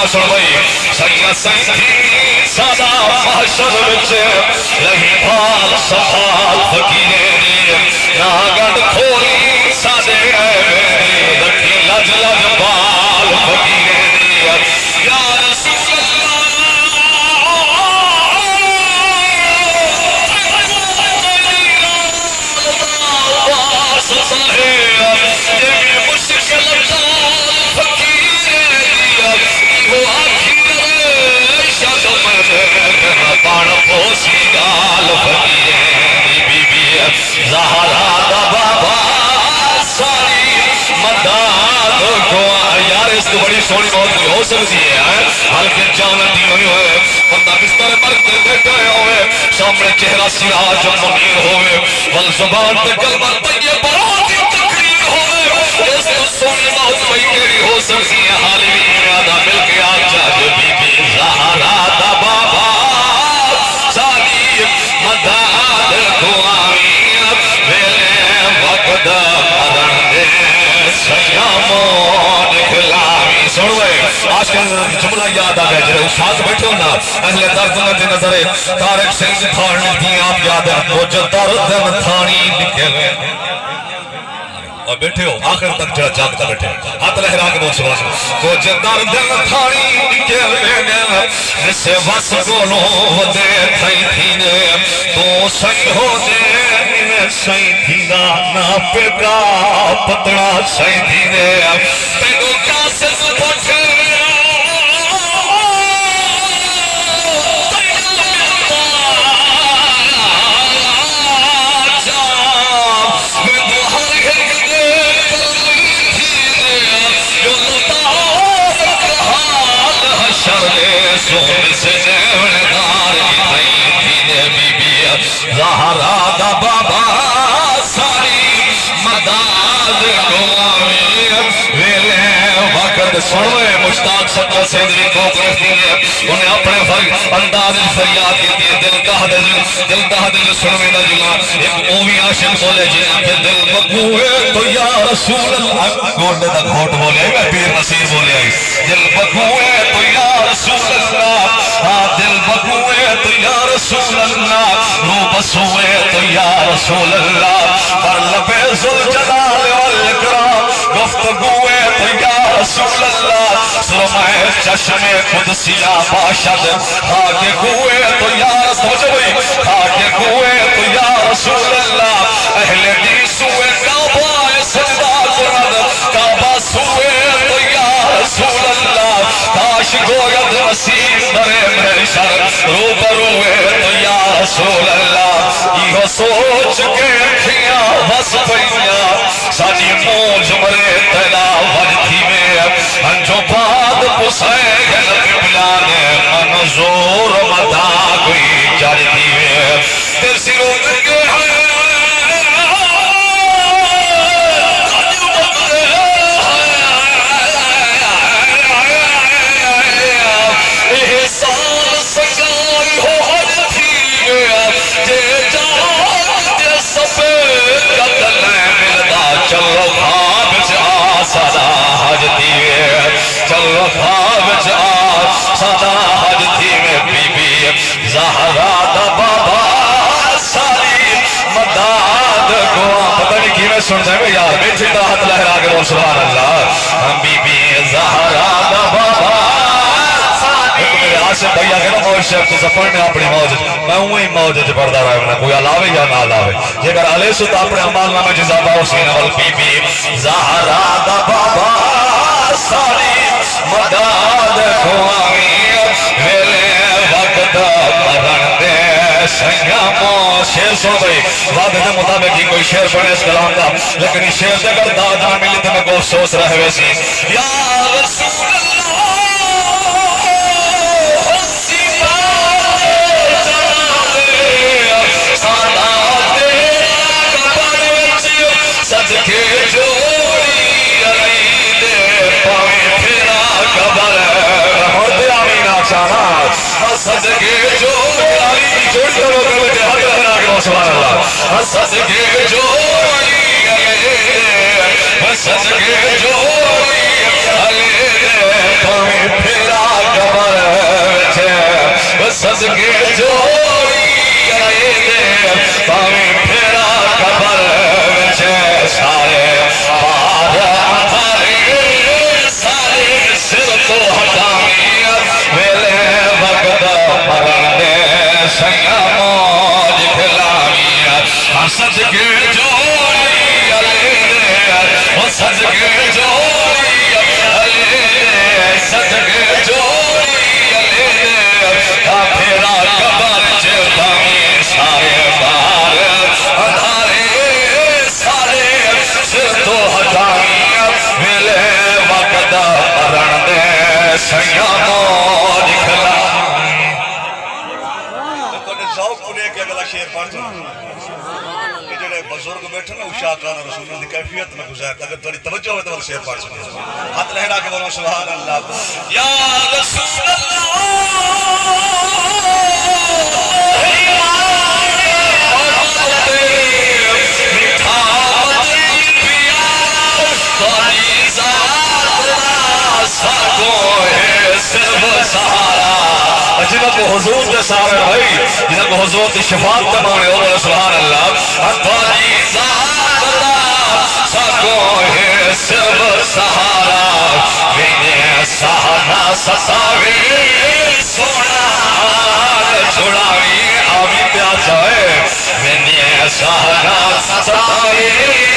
سن بھائی سید سیدھی سادہ محشر وچ لہی بھال سفال فقیرے ناگڑ کھولی سادے ایوے رکھی لج لج بال فقیرے یا رسول پان پوسی گال فقیرے بی بی زہرا دا بابا ساری مداد کو یار اس کو بڑی سونی بہت کوئی ہو سکتی ہے حلقے جانتی ہوئی ہوئے بندہ بستر پر بیٹھے ہوئے سامنے چہرہ سراج منیر ہوئے والزبان تے کلمہ طیبہ دی تقریر ہوئے اس کو سونی بہت کوئی تیری ہو سکتی ہے حالی بھی میادہ مل کے آجا جو بی بی زہرا دا بابا مداد کو آمین ویلے وقت مرن دے سیامون کلامی سنوے آج کل جملہ یاد آگئے جنہیں استاد بیٹھے ہونا اہل درد نظر نظرے تارک سنگ تھارنی تھی آپ یاد ہے وہ جو درد تھانی نکلے اور بیٹھے ہو آخر تک جڑا جاگتا بیٹھے ہاتھ لہرا کے بہت سبحان کچھ درد تھانی نکلے جسے وس گولوں ودے تھائی تھینے تو سنگ ہو دے سائی تھینا نا پیدا پتڑا سائی تھینے تینو کاسس پوچھے زہرا دا بابا ساری مداد کو آمین ویلے وقت سنوے مشتاق سکر سیدری کو کرتی ہے انہیں اپنے انداز فریاد کی دل کا دل سنوے دا جلا ایک اوی عاشق بولے جنہاں کہ دل بکوئے تو یا رسول اللہ گھوٹے دا گھوٹ بولے گا پیر نصیر بولے آئی دل بکوئے تو یا رسول اللہ دل بکوئے تو یا رسول اللہ رو بسوئے تو یا رسول اللہ پر لبے ذوالجلال والاکرام گفتگوئے تو یا رسول اللہ سرمائے چشم قدسیہ باشد خاک گوئے تو یا رسول اللہ اہل دی سوئے کعبہ سجدہ کرد کعبہ سوئے تو یا رسول اللہ کاش گوید مسیح در محشر روبروئے تو یا رسول اللہ یہ سوچ کے اکھیاں بس پئیاں سانی موج مرے تلا وجدی میں انجو باد پسائے گل قبلانے منظور مدہ کوئی جاردی میں تیسی روزگے ہیں چلو خواب جا سدا حج دیوے چلو خواب جا سدا حج دیوے بی بی زہرا دا بابا ساری مداد کو پتہ نہیں کی میں سن جائے یار بیٹھے دا ہاتھ لہرا کے بول سبحان اللہ بی بی زہرا دا بابا میرے عاشق بھیا کہ نا موج شیخ تو سفر میں اپنی موج میں ہوئی موج جو پردہ رہا ہے کوئی علاوے یا نہ علاوے یہ اگر علیہ ستا اپنے عمال نامے جزابہ حسین والبی بی زہرا دا بابا ساری مداد کو آمین ویلے وقت مرن دے سنگامو شیر سن بھئی وعدے دے مطابق ہی کوئی شیر پڑھے اس کلام دا لیکن شیر دے اگر داد نہ ملی تو میں کو افسوس رہے ویسی یا رسول اللہ صدقے جوڑی علی دے پاویں پھیرا قبر ہوتے آمین آچانا صدقے جوڑی علی جوڑی کرو کرو جے حق رہنا کہ سبحان اللہ صدقے جوڑی علی صدقے جوڑی علی پاویں پھیرا قبر وچ صدقے جوڑی آئے دے پاویں پھیرا قبر وچ سارے پار اندھارے سارے سر تو ہٹاویں ویلے وقت مرن دے سنگا موج کھلاویں صدقے جوڑی آئے دے صدقے جوڑی آئے دے صدقے جوڑی آئے دے پھیرا قبر چاویں سارے بار اندھارے سارے سر تو ہٹاویں ویلے وقت مرن دے سنگا موج کھلاویں ذوق انہیں کہ اگلا شعر پڑھ دو کہ جڑے بزرگ بیٹھے نا اشاقان رسولوں دی کیفیت میں گزار اگر تھوڑی توجہ ہوئے تو شعر پڑھ سکتے ہاتھ لہڑا کے بولو سبحان اللہ یا رسول اللہ جنہوں کو حضور کے سارے بھائی جنہوں کو حضور کی شفاعت تمانے ہو بولے سبحان اللہ اتواری ذات اللہ سکو ہے سب سہارا وینے سہانا ستاوی سونا چھوڑاوی آمی پیاسا ہے وینے سہانا ستاوی